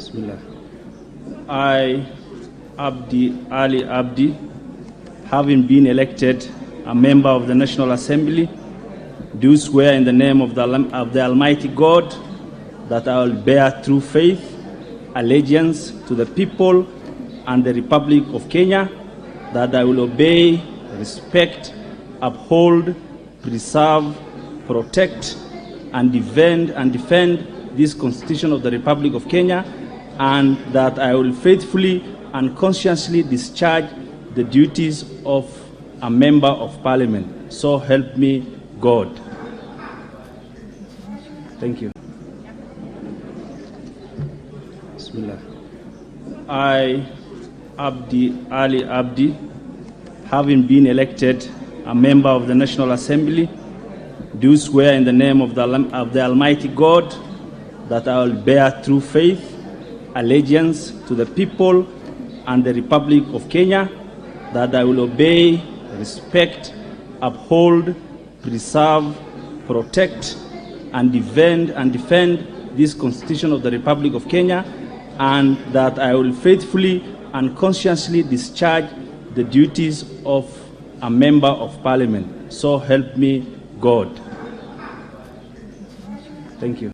Bismillah. I, Abdi, having been elected a member of the National Assembly, do swear in the name of the Almighty God that I will bear true faith, allegiance to the people and the Republic of Kenya, that I will obey, respect, uphold, preserve, protect, and defend this Constitution of the Republic of Kenya, and that I will faithfully and conscientiously discharge the duties of a member of Parliament. So help me God. Thank you. Bismillah. I, Abdi, having been elected a member of the National Assembly, do swear in the name of the Almighty God that I will bear true faith, allegiance to the people and the Republic of Kenya, that I will obey, respect, uphold, preserve, protect, and defend this Constitution of the Republic of Kenya, and that I will faithfully and conscientiously discharge the duties of a member of Parliament. So help me God. Thank you.